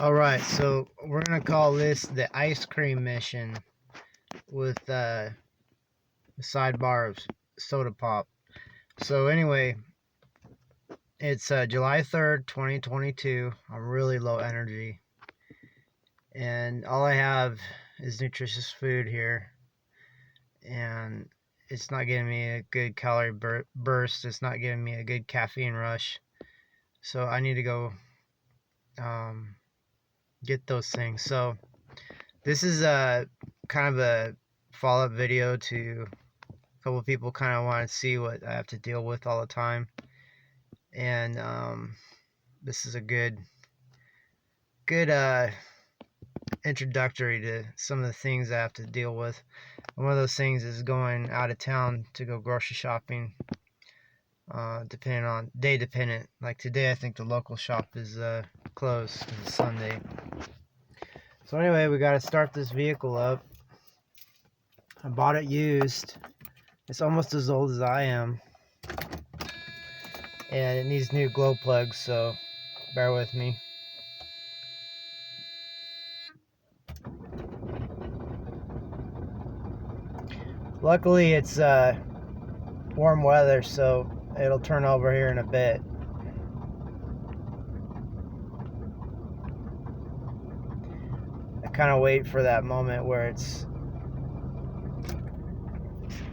Alright, so we're going to call this the ice cream mission with the sidebar of soda pop. So anyway, it's July 3rd, 2022. I'm really low energy. And all I have is nutritious food here. And it's not giving me a good calorie burst. It's not giving me a good caffeine rush. So I need to go get those things. So this is a kind of a follow-up video to a couple of people kind of want to see what I have to deal with all the time, and this is a good introductory to some of the things I have to deal with. And one of those things is going out of town to go grocery shopping, depending on day dependent. Like today, I think the local shop is closed because it's Sunday. So anyway, we got to start this vehicle up. I bought it used. It's almost as old as I am. And it needs new glow plugs, so bear with me. Luckily, it's warm weather, so it'll turn over here in a bit. I kind of wait for that moment where it's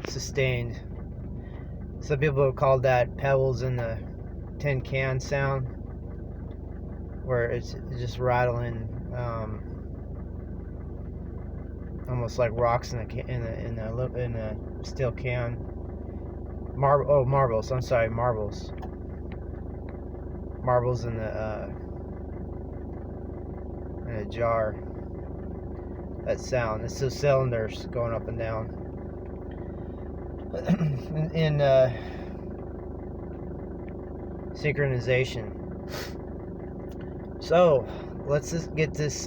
sustained. Some people have called that pebbles in the tin can sound, where it's just rattling, almost like rocks in a steel can. Marbles. I'm sorry, marbles. Marbles in a jar. That sound. It's the cylinders going up and down. in synchronization. So let's just get this.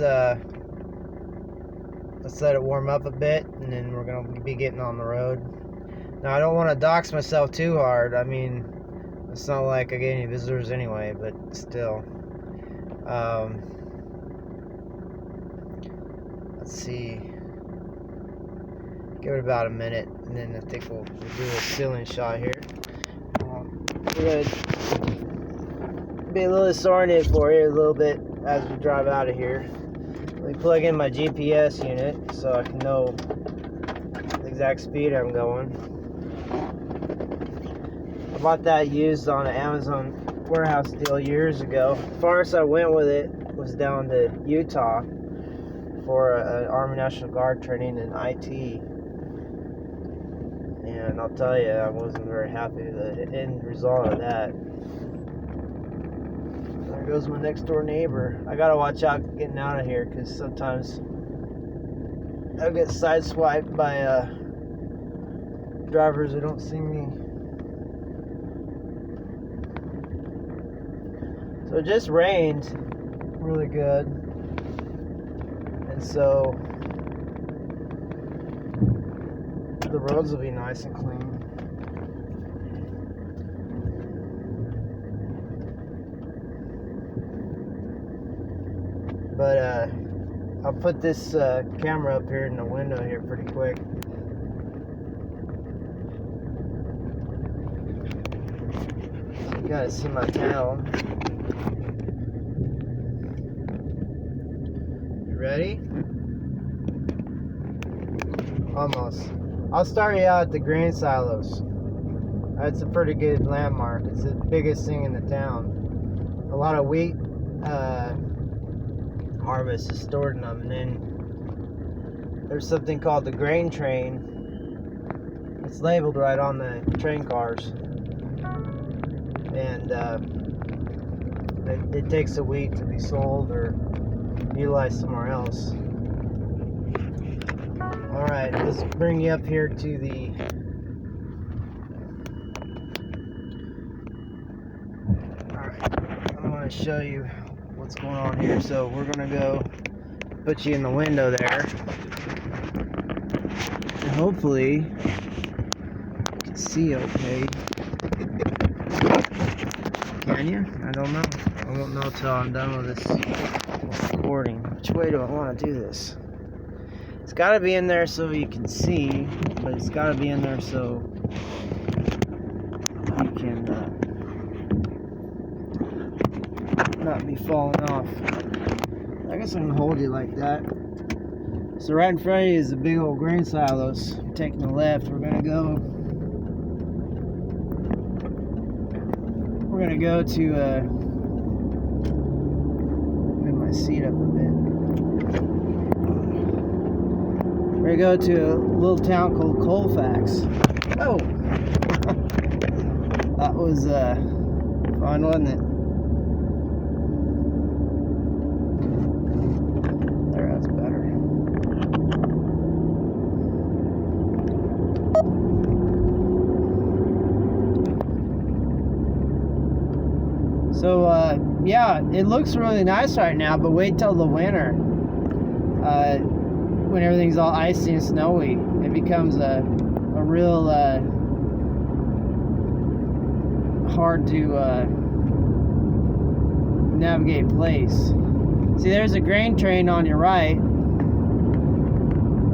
Let's let it warm up a bit, and then we're gonna be getting on the road. Now I don't want to dox myself too hard. I mean, it's not like I get any visitors anyway, but still. Let's see. Give it about a minute, and then I think we'll do a ceiling shot here. We're gonna be a little disoriented for you a little bit as we drive out of here. Let me plug in my GPS unit so I can know the exact speed I'm going. I bought that used on an Amazon warehouse deal years ago. The farthest I went with it was down to Utah for an Army National Guard training in IT. And I'll tell you, I wasn't very happy with the end result of that. There goes my next door neighbor. I gotta watch out getting out of here, because sometimes I'll get sideswiped by drivers who don't see me. So it just rained really good, and so the roads will be nice and clean. But I'll put this camera up here in the window here pretty quick. So you gotta see my tail. You ready? Almost. I'll start you out at the grain silos. That's a pretty good landmark. It's the biggest thing in the town. A lot of wheat harvest is stored in them, and then there's something called the grain train. It's labeled right on the train cars, and it takes the wheat to be sold or utilized somewhere else. Alright, let's bring you up here to the Alright, I'm going to show you what's going on here. So we're going to go put you in the window there, and hopefully you can see okay. Can you? I don't know. won't know till I'm done with this recording. Which way do I want to do this? It's got to be in there so you can see, but it's got to be in there so you can not be falling off. I guess I can hold you like that. So right in front of you is a big old grain silos. Taking the left, we're gonna go to move my seat up a bit. We're gonna go to a little town called Colfax. Oh, that was fun, wasn't it? There, that's better. So yeah, it looks really nice right now, but wait till the winter. When everything's all icy and snowy, it becomes a real hard to navigate place. See, there's a grain train on your right. I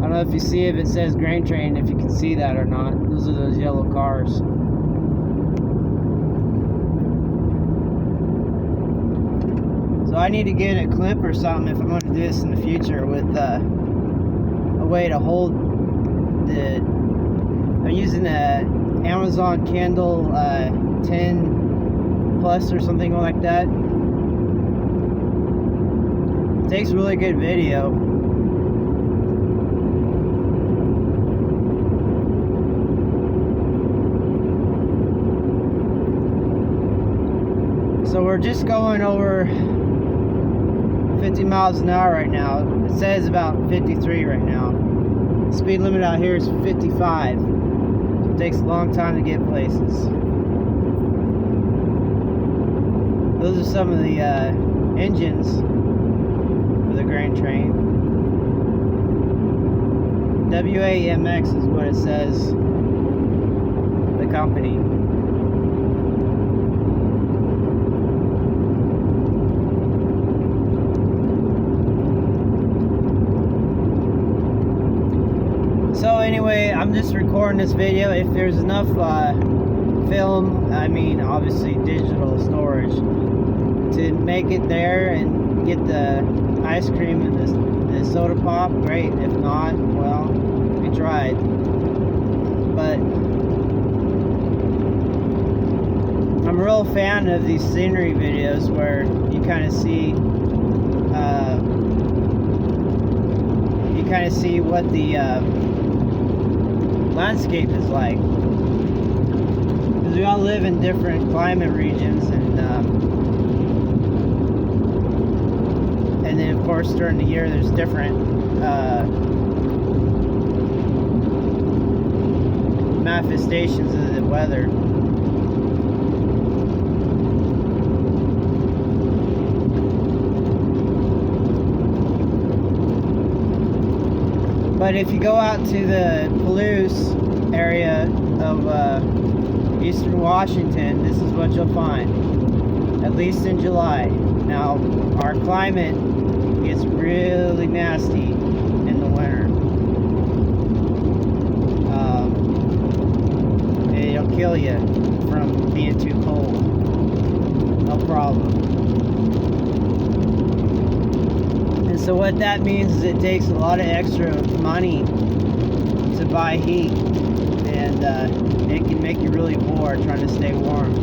don't know if you see if it says grain train, if you can see that or not. Those are those yellow cars. So I need to get a clip or something if I'm going to do this in the future with a way to hold the. I'm using a Amazon Kindle 10 Plus or something like that. It takes really good video. So we're just going over 50 miles an hour right now. It says about 53 right now. The speed limit out here is 55. So it takes a long time to get places. Those are some of the engines for the grain train. WAMX is what it says, the company. So anyway, I'm just recording this video. If there's enough film, I mean obviously digital storage, to make it there and get the ice cream and the soda pop, great. If not, well, we tried. But I'm a real fan of these scenery videos where you kind of see what the landscape is like, because we all live in different climate regions, and then of course during the year there's different manifestations of the weather. But if you go out to the Palouse area of eastern Washington, this is what you'll find, at least in July. Now, our climate gets really nasty in the winter. It'll kill you from being too cold. No problem. So what that means is it takes a lot of extra money to buy heat, and it can make you really bored trying to stay warm.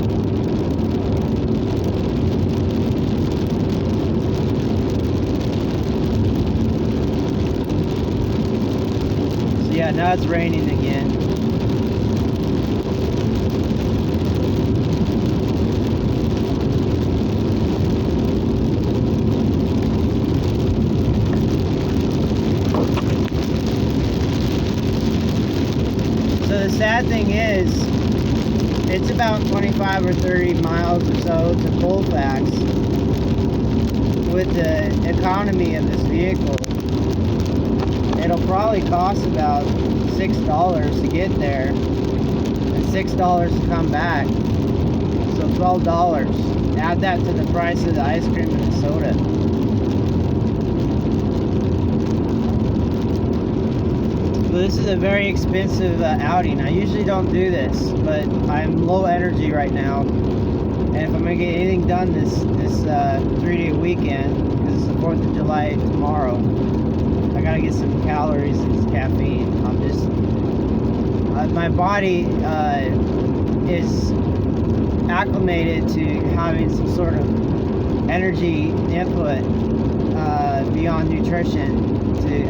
So yeah, now it's raining again. The sad thing is, it's about 25 or 30 miles or so to Colfax. With the economy of this vehicle, it'll probably cost about $6 to get there and $6 to come back. So So $12. Add that to the price of the ice cream and the soda. So this is a very expensive outing. I usually don't do this, but I'm low energy right now. And if I'm gonna get anything done this 3-day weekend, because it's the 4th of July tomorrow, I gotta get some calories and some caffeine. I'm just my body is acclimated to having some sort of energy input beyond nutrition to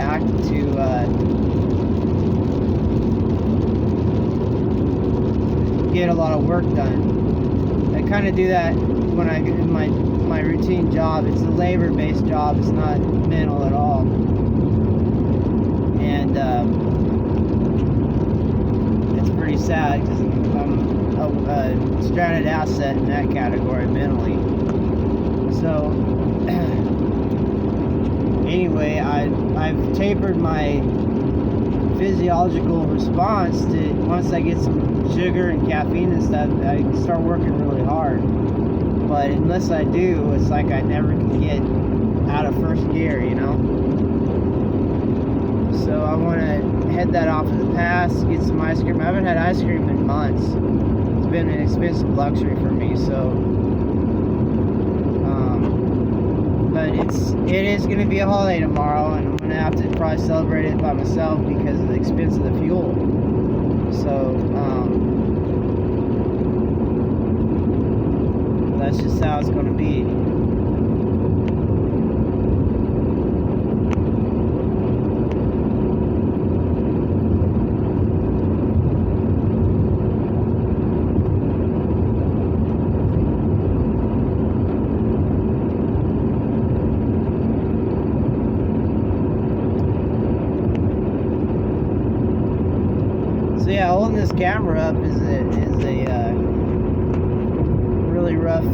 get a lot of work done. I kind of do that when I get in my routine job. It's a labor-based job. It's not mental at all. And it's pretty sad because I'm a stranded asset in that category mentally. So anyway, I've tapered my physiological response to, once I get some sugar and caffeine and stuff, I can start working really hard. But unless I do, it's like I never can get out of first gear, you know? So I want to head that off of the pass, get some ice cream. I haven't had ice cream in months. It's been an expensive luxury for me, so but it is going to be a holiday tomorrow, and I'm going to have to probably celebrate it by myself because of the expense of the fuel. So that's just how it's going to be. So yeah, holding this camera up is a really rough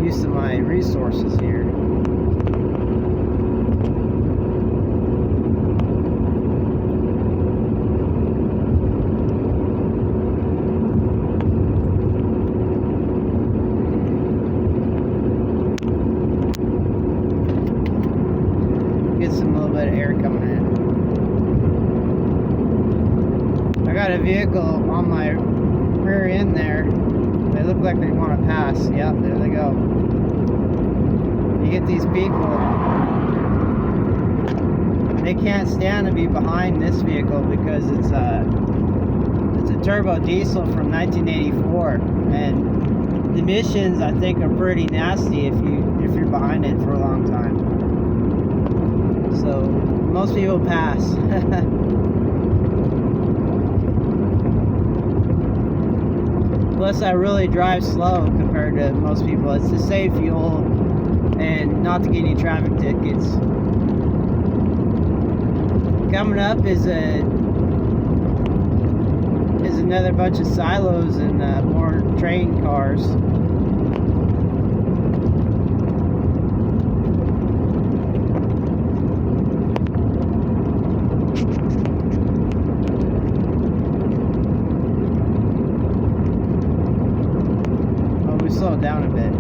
use of my resources here. Get a little bit of air coming in. I got a vehicle on my rear end there. They look like they want to pass. Yep, there they go. You get these people, they can't stand to be behind this vehicle because it's a turbo diesel from 1984, and the emissions I think are pretty nasty if you're behind it for a long time. So most people pass. Plus, I really drive slow compared to most people. It's to save fuel and not to get any traffic tickets. Coming up is another bunch of silos and more train cars. Slow down a bit.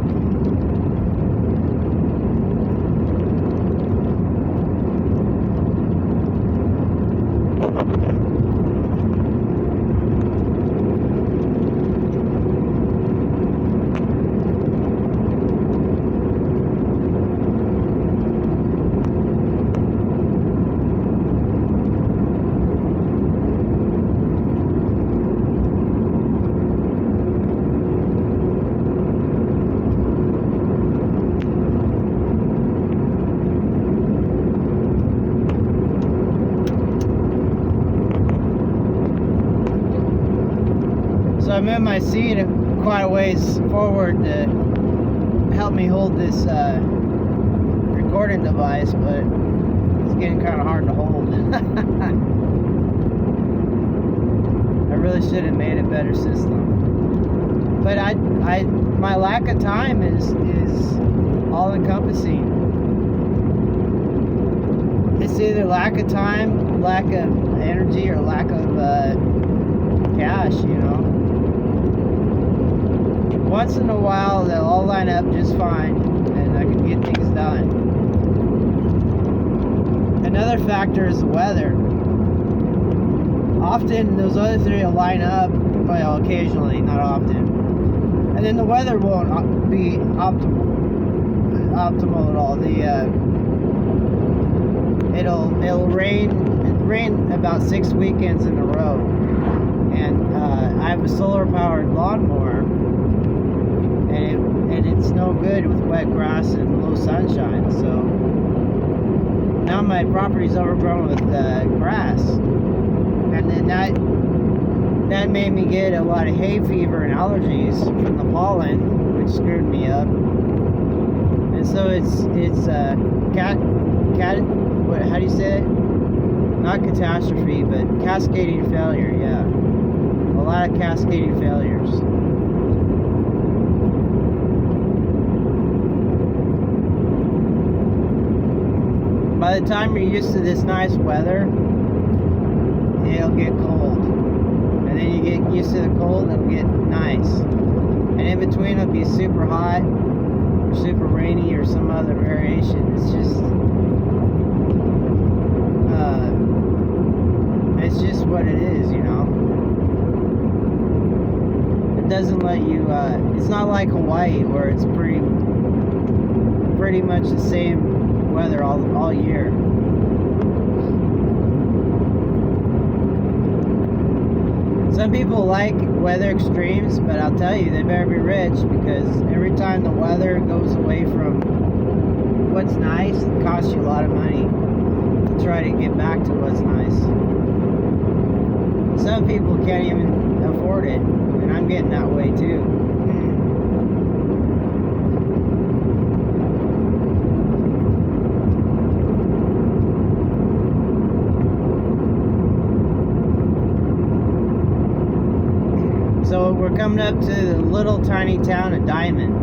So I moved my seat quite a ways forward to help me hold this recording device, but it's getting kind of hard to hold. I really should have made a better system. But my lack of time is all encompassing. It's either lack of time, lack of energy, or lack of cash, you know. once in a while they'll all line up just fine, and I can get things done. Another factor is the weather. Often those other three will line up, well, occasionally, not often. And then the weather won't be optimal at all. It'll rain about 6 weekends in a row. And I have a solar powered lawnmower, and it's no good with wet grass and low sunshine. So now my property's overgrown with grass, and then that made me get a lot of hay fever and allergies from the pollen, which screwed me up. And so it's what, how do you say it? Not catastrophe, but cascading failure. Yeah, a lot of cascading failures. By the time you're used to this nice weather, it'll get cold. And then you get used to the cold, it'll get nice. And in between it'll be super hot, or super rainy, or some other variation. It's just what it is, you know. It doesn't let you, it's not like Hawaii where it's pretty much the same weather all year. Some people like weather extremes, but I'll tell you, they better be rich, because every time the weather goes away from what's nice, it costs you a lot of money to try to get back to what's nice. Some people can't even afford it, and I'm getting that way too. So we're coming up to the little tiny town of Diamond.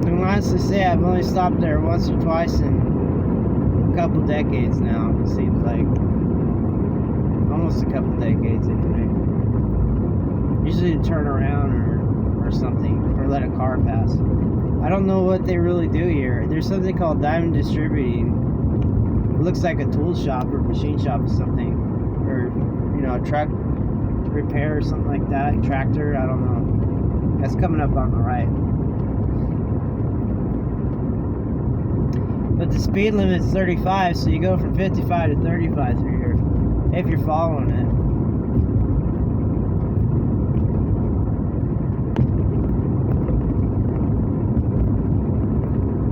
And honestly say I've only stopped there once or twice in a couple decades now, it seems like. Almost a couple decades anyway. Usually to turn around or something, or let a car pass. I don't know what they really do here. There's something called Diamond Distributing. It looks like a tool shop or machine shop or something, or a truck repair or something like that, tractor, I don't know. That's coming up on the right. But the speed limit is 35, so you go from 55 to 35 through here, if you're following it.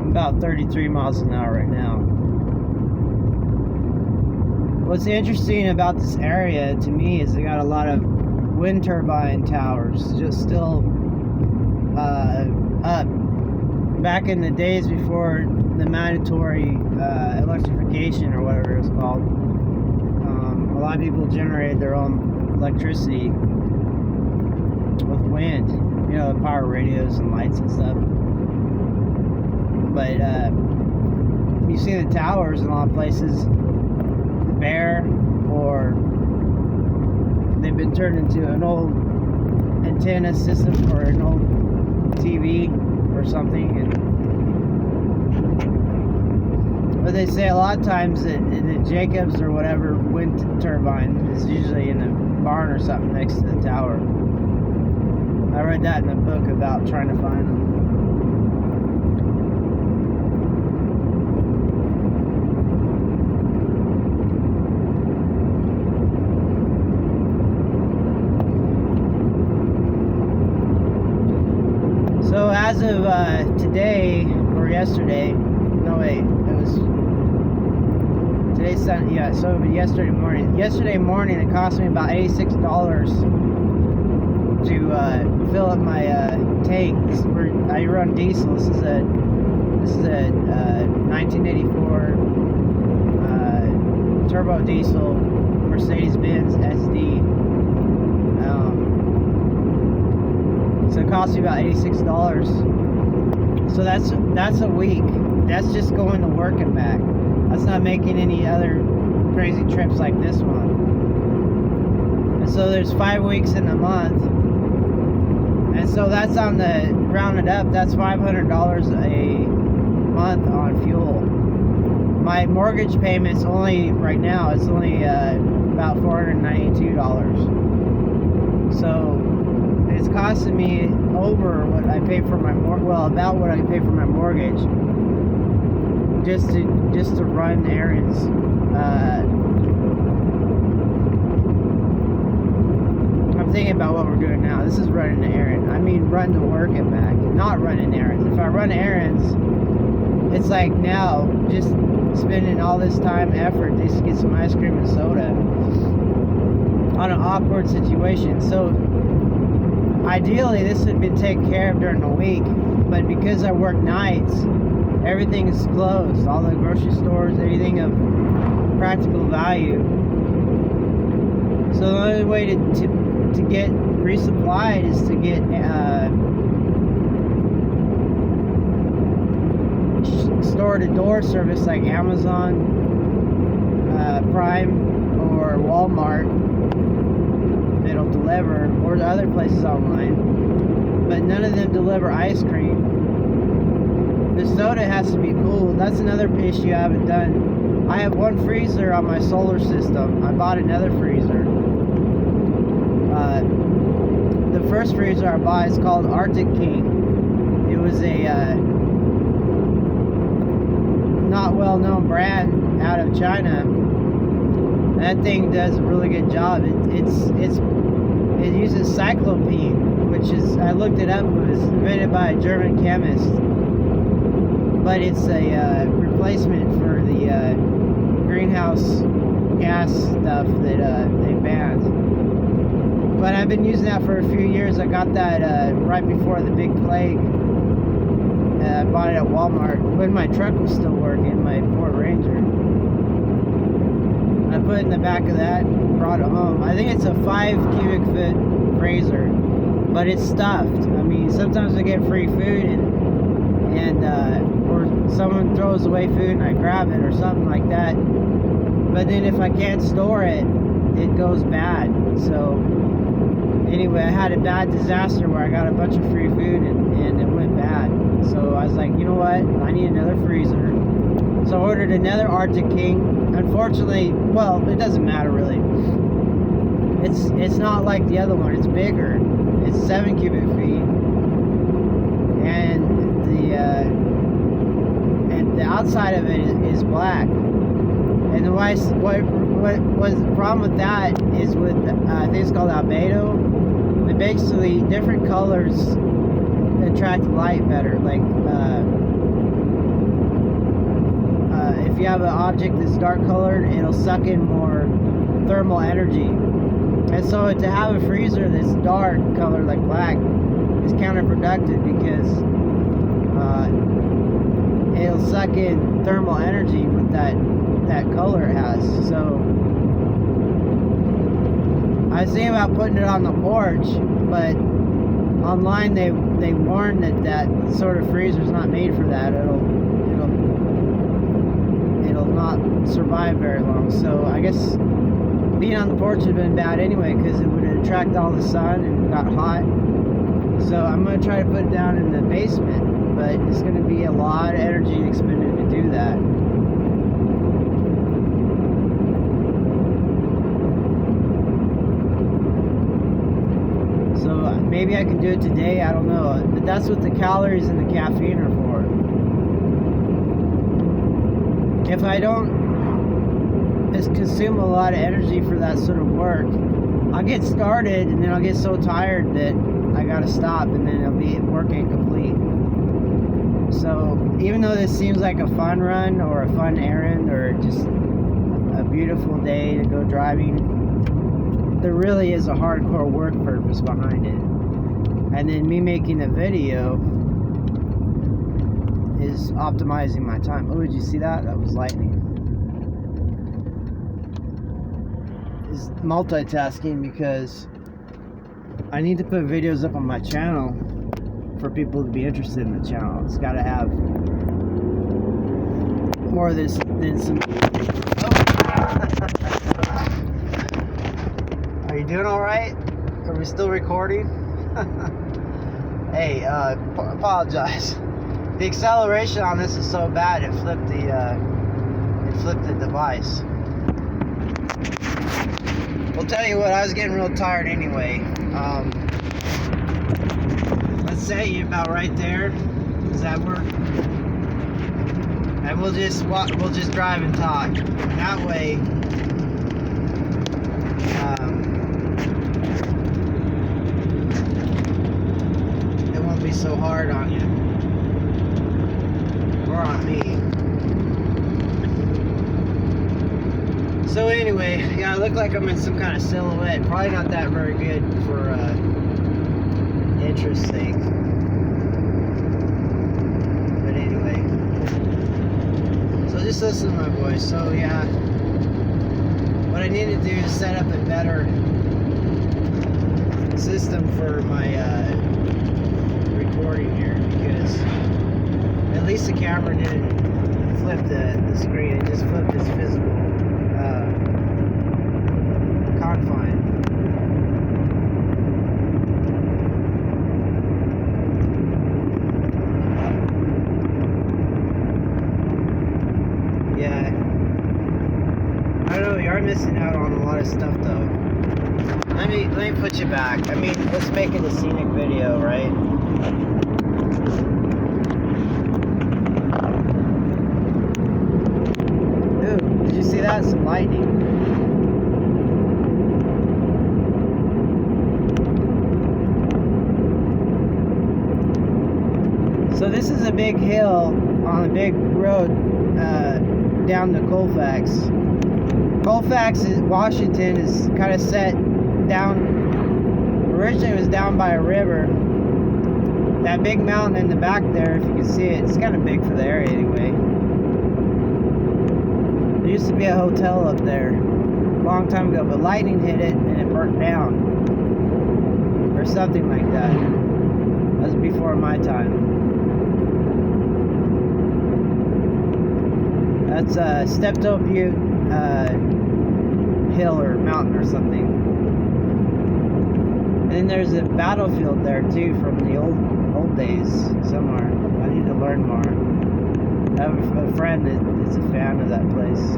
I'm about 33 miles an hour right now. What's interesting about this area to me is they got a lot of wind turbine towers just still up. Back in the days before the mandatory electrification, or whatever it was called, a lot of people generated their own electricity with wind, power radios and lights and stuff. But you see the towers in a lot of places bare, or they've been turned into an old antenna system or an old TV or something. But they say a lot of times that the Jacobs or whatever wind turbine is usually in a barn or something next to the tower. I read that in a book about trying to find them. So as of today, or yesterday, no wait, it was today's Sunday, yeah, so yesterday morning. Yesterday morning it cost me about $86 to fill up my tank. I run diesel. This is a 1984 turbo diesel Mercedes-Benz SD. So it cost me about $86. So that's a week. That's just going to work and back. That's not making any other crazy trips like this one. So there's 5 weeks in a month, and so that's on the rounded up. That's $500 a month on fuel. My mortgage payment's only right now. It's only about $492. So it's costing me over what I pay for my about what I pay for my mortgage, just to run errands. I'm thinking about what we're doing now. This is running an errand. I mean, run to work and back, not running errands. If I run errands, it's like now just spending all this time, effort just to get some ice cream and soda on an awkward situation. So ideally, this would be taken care of during the week, but because I work nights, everything is closed. All the grocery stores, anything of practical value. So the only way to get resupplied is to get store-to-door service like Amazon, Prime, or Walmart. It'll deliver, or the other places online, but none of them deliver ice cream. The soda has to be cooled. That's another issue I haven't done. I have one freezer on my solar system. I bought another freezer. The first freezer I bought is called Arctic King. It was a not well-known brand out of China. That thing does a really good job. It uses cyclopene, which is, I looked it up, it was invented by a German chemist, but it's a replacement for the greenhouse gas stuff that they banned. But I've been using that for a few years. I got that right before the big plague. I bought it at Walmart when my truck was still working, my Ford Ranger. I put it in the back of that and brought it home. I think it's a 5 cubic foot freezer, but it's stuffed. I mean, sometimes I get free food and or someone throws away food and I grab it or something like that. But then if I can't store it, it goes bad. So anyway, I had a bad disaster where I got a bunch of free food and it went bad. So I was like, you know what? I need another freezer. So I ordered another Arctic King. Unfortunately, well, it doesn't matter really. It's not like the other one. It's bigger. It's 7 cubic feet, and the outside of it is black. And the what was the problem with that is with I think it's called albedo. But basically, different colors attract light better. Like if you have an object that's dark colored, it'll suck in more thermal energy. And so to have a freezer that's dark colored like black is counterproductive because it'll suck in thermal energy with that color it has. So I was thinking about putting it on the porch, but online they warn that sort of freezer is not made for that. It'll not survive very long. So I guess being on the porch would have been bad anyway because it would attract all the sun and got hot. So I'm going to try to put it down in the basement, but it's going to be a lot of energy expended to do that. So maybe I can do it today, I don't know. But that's what the calories and the caffeine are for. If I don't consume a lot of energy for that sort of work, I'll get started and then I'll get so tired that I gotta stop and then it'll be work incomplete. So even though this seems like a fun run or a fun errand or just a beautiful day to go driving, there really is a hardcore work purpose behind it. And then me making a video is optimizing my time. Oh, did you see that? That was lightning. Is multitasking because I need to put videos up on my channel for people to be interested in the channel. It's got to have more of this than some. Oh. How you doing all right? Are we still recording? Hey, apologize. The acceleration on this is so bad it flipped the device. We'll tell you what, I was getting real tired anyway. Let's say you're about right there. Does that work? And we'll just drive and talk. That way, it won't be so hard on you or on me. So anyway, yeah, I look like I'm in some kind of silhouette. Probably not that very good for interest sake. But anyway, so just listen to my voice. So yeah, what I need to do is set up a better system for my recording here, because at least the camera didn't flip the screen. It just flipped its physical confine. Yeah, I don't know, you are missing out on a lot of stuff though. Let me put you back. I mean, let's make it a scenic video, right? Ooh, did you see that? Some lightning. So this is a big hill on a big road down to Colfax. Colfax, Washington, is kind of set down. Originally, it was down by a river. That big mountain in the back there, if you can see it, it's kind of big for the area anyway. There used to be a hotel up there a long time ago, but lightning hit it and it burnt down, or something like that. That was before my time. That's Steptoe Butte hill or mountain or something. And then there's a battlefield there too from the old days somewhere. I need to learn more. I have a friend that is a fan of that place.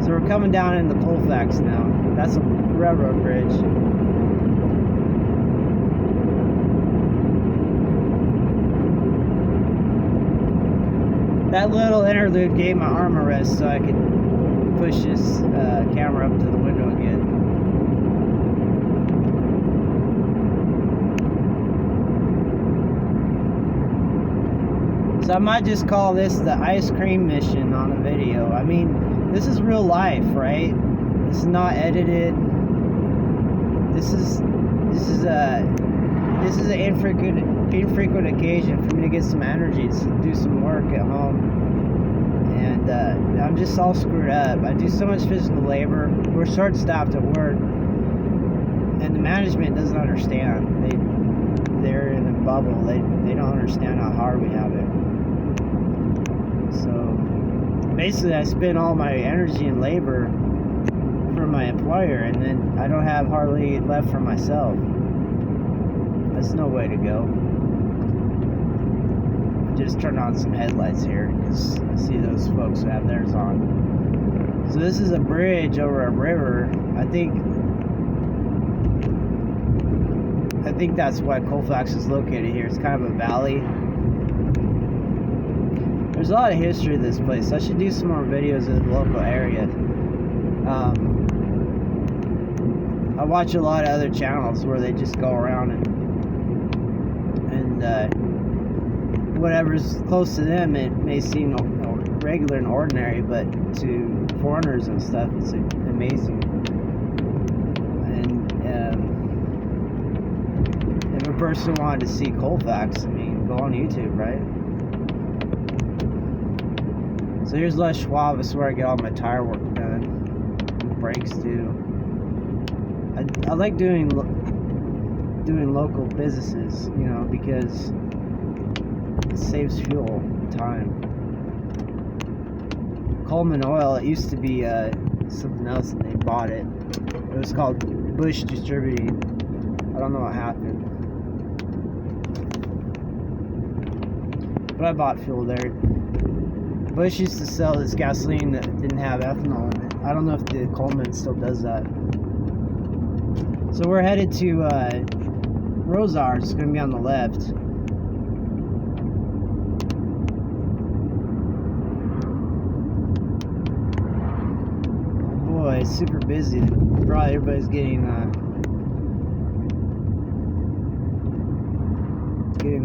So we're coming down into Colfax now. That's a railroad bridge. That little interlude gave my arm a rest so I could push this camera up to the window again. So I might just call this the ice cream mission on a video. I mean, this is real life, right? This is not edited. This is an infrequent occasion for me to get some energy to do some work at home. And I'm just all screwed up. I do so much physical labor. We're short-staffed at work, and the management doesn't understand. They're in a bubble. They don't understand how hard we have it. So basically, I spend all my energy and labor for my employer, and then I don't have hardly left for myself. That's no way to go. Just turn on some headlights here because I see those folks who have theirs on. So this is a bridge over a river. I think that's why Colfax is located here. It's kind of a valley. There's a lot of history of this place. I should do some more videos in the local area. I watch a lot of other channels where they just go around and whatever's close to them, it may seem regular and ordinary, but to foreigners and stuff, it's amazing. And if a person wanted to see Colfax, I mean, go on YouTube, right? So here's Les Schwab. This is where I get all my tire work done, brakes too. I like doing local businesses, you know, because it saves fuel, time. Coleman Oil, it used to be something else, and they bought it. It was called Bush distributing. I don't know what happened. But I bought fuel there. Bush used to sell this gasoline that didn't have ethanol in it. I don't know if the Coleman still does that. So we're headed to Rosars. It's going to be on the left. Boy, it's super busy. Probably everybody's getting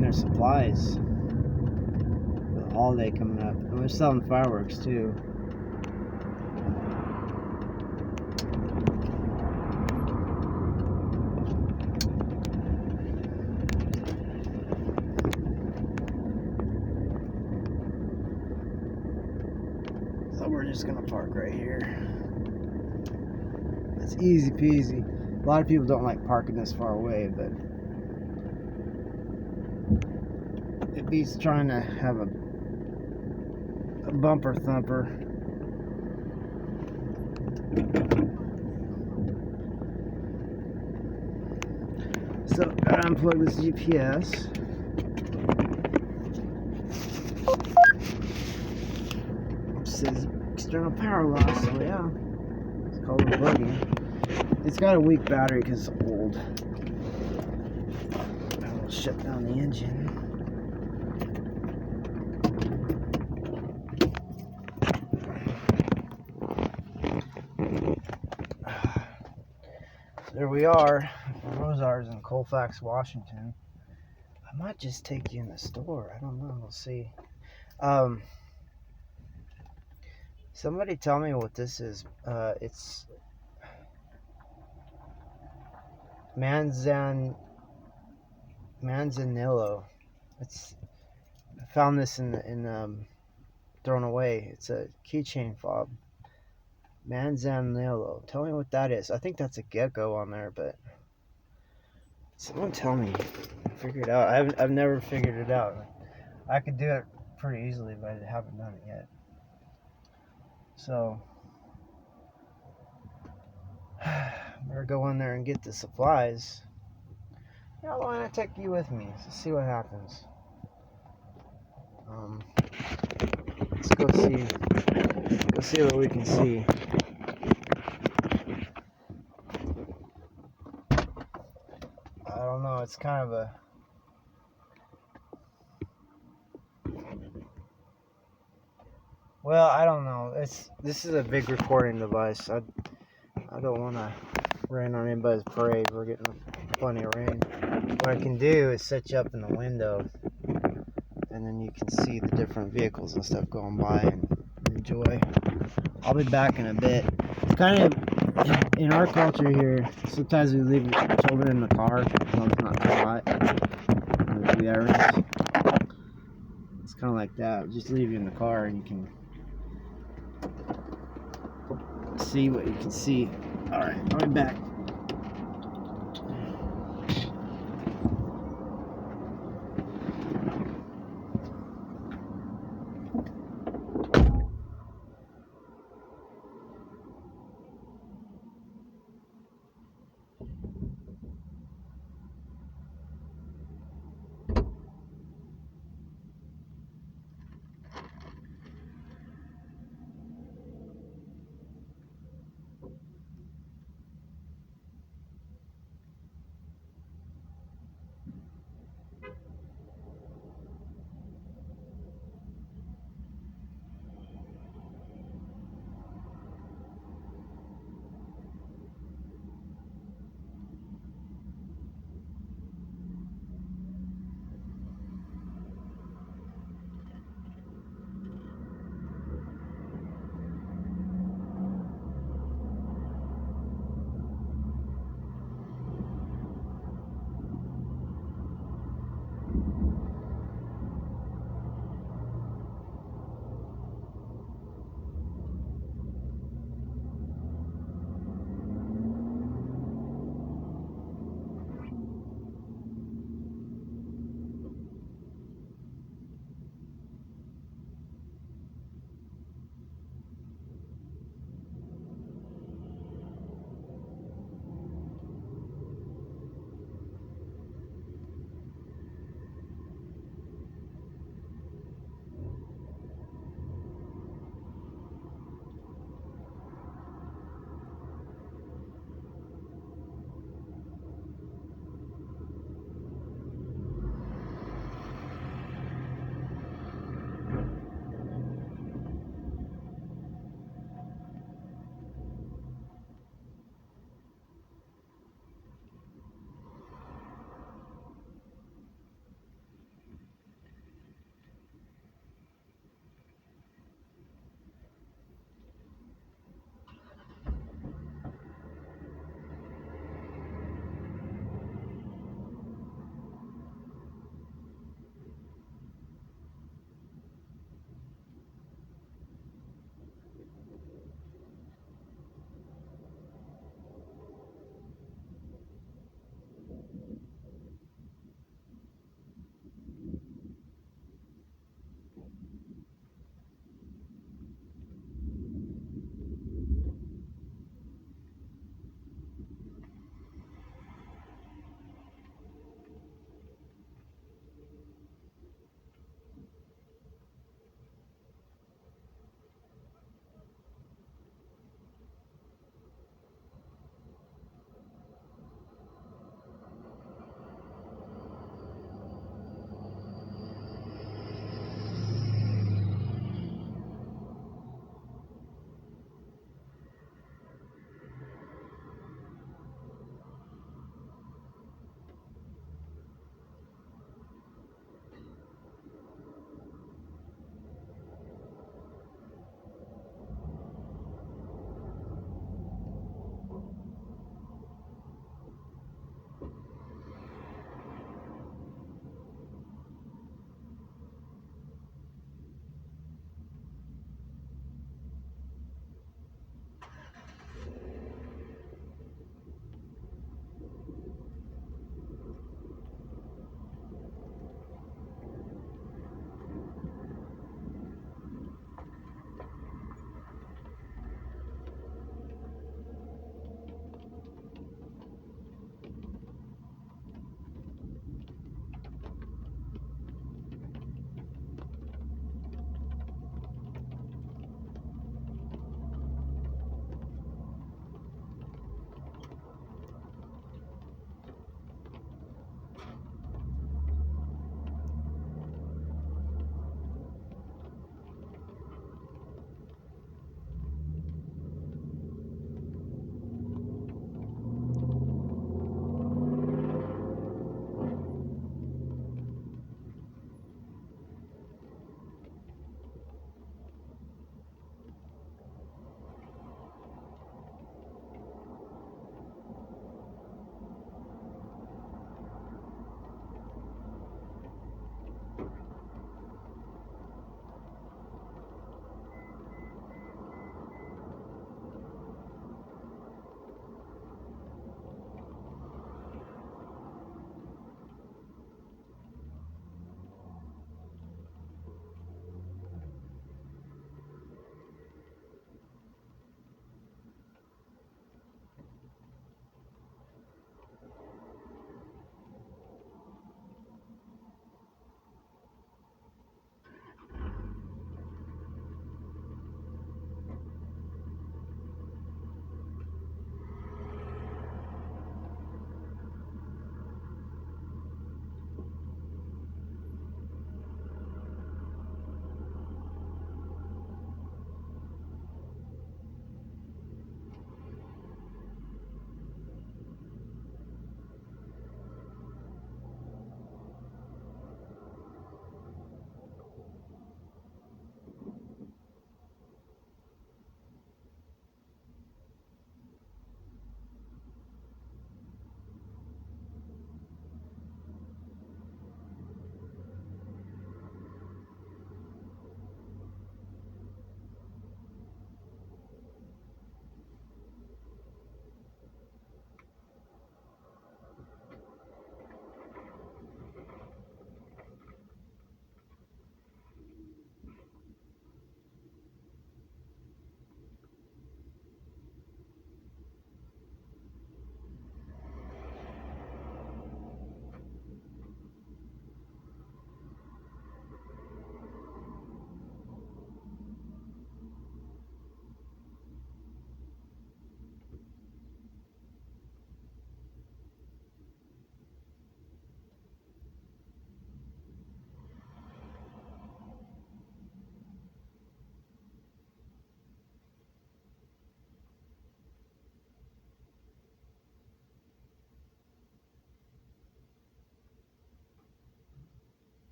their supplies for the holiday coming up. And they're selling fireworks too. So we're just gonna park right here. It's easy peasy. A lot of people don't like parking this far away, but it beats trying to have a bumper thumper. So gotta unplug this GPS. It says external power loss, so yeah. It's called a buggy. It's got a weak battery because it's old. I'll shut down the engine. There we are, Rosars in Colfax, Washington. I might just take you in the store. I don't know. We'll see. Somebody tell me what this is. It's Manzanillo. I found this in thrown away. It's a keychain fob. Manzanillo. Tell me what that is. I think that's a gecko on there, but someone tell me. Figure it out. I've never figured it out. I could do it pretty easily, but I haven't done it yet. So better go in there and get the supplies. Yeah, why not take you with me? Let's see what happens. Let's go see what we can see. I don't know, it's kind of a well, I don't know. This is a big recording device. I don't want to rain on anybody's parade. We're getting plenty of rain. What I can do is set you up in the window, and then you can see the different vehicles and stuff going by and enjoy. I'll be back in a bit. It's kind of in our culture here. Sometimes we leave children in the car as long as it's not too hot. It's kind of like that. Just leave you in the car and you can see what you can see. Alright, I'll be back.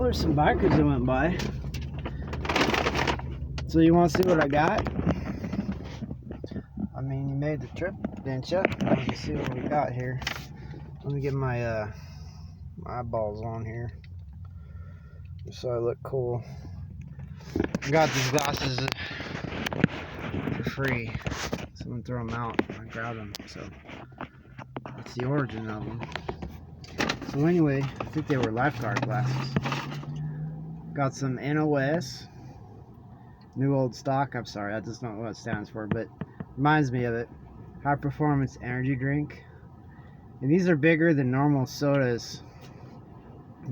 there's some bikers that went by. So you want to see what I got? I mean, you made the trip, didn't you? Let me see what we got here. Let me get my my eyeballs on here, so I look cool. I got these glasses for free. Someone threw them out. I grabbed them, so that's the origin of them. So anyway, I think they were lifeguard glasses. Got some NOS, New Old Stock. I'm sorry, I just don't know what it stands for, but reminds me of it. High performance energy drink. And these are bigger than normal sodas.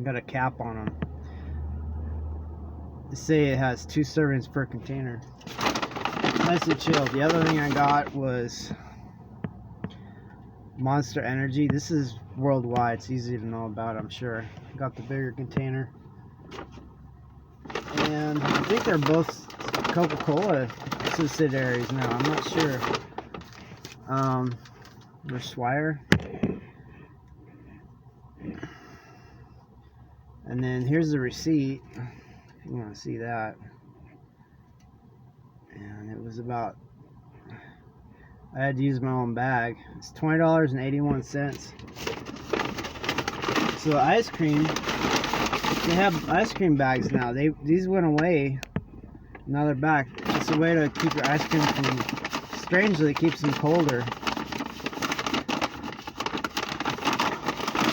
Got a cap on them. They say it has 2 servings per container. Nice and chilled. The other thing I got was Monster Energy. This is worldwide. It's easy to know about, I'm sure. Got the bigger container. And I think they're both Coca-Cola subsidiaries now. I'm not sure. There's Swire. And then here's the receipt, if you want to see that. And it was about, I had to use my own bag. It's $20.81. So ice cream, they have ice cream bags now. These went away, now they're back. It's a way to keep your ice cream from, strangely, it keeps them colder.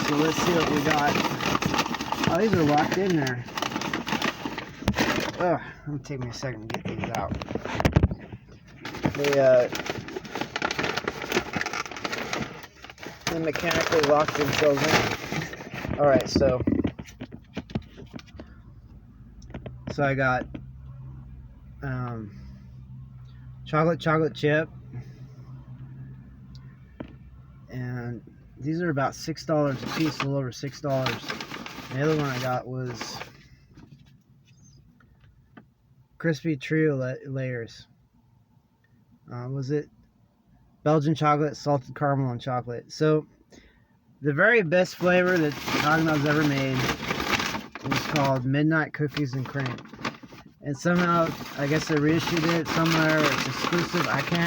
So let's see what we got. Oh, these are locked in there. Ugh, it'll take me a second to get these out. They mechanically locked themselves in. Alright, so I got chocolate chip, and these are about $6 a piece, a little over $6. The other one I got was crispy trio layers. Was it Belgian chocolate, salted caramel, and chocolate? So the very best flavor that Haagen-Dazs ever made was called Midnight Cookies and Cream. And somehow, I guess they reissued it somewhere. It's exclusive. I can't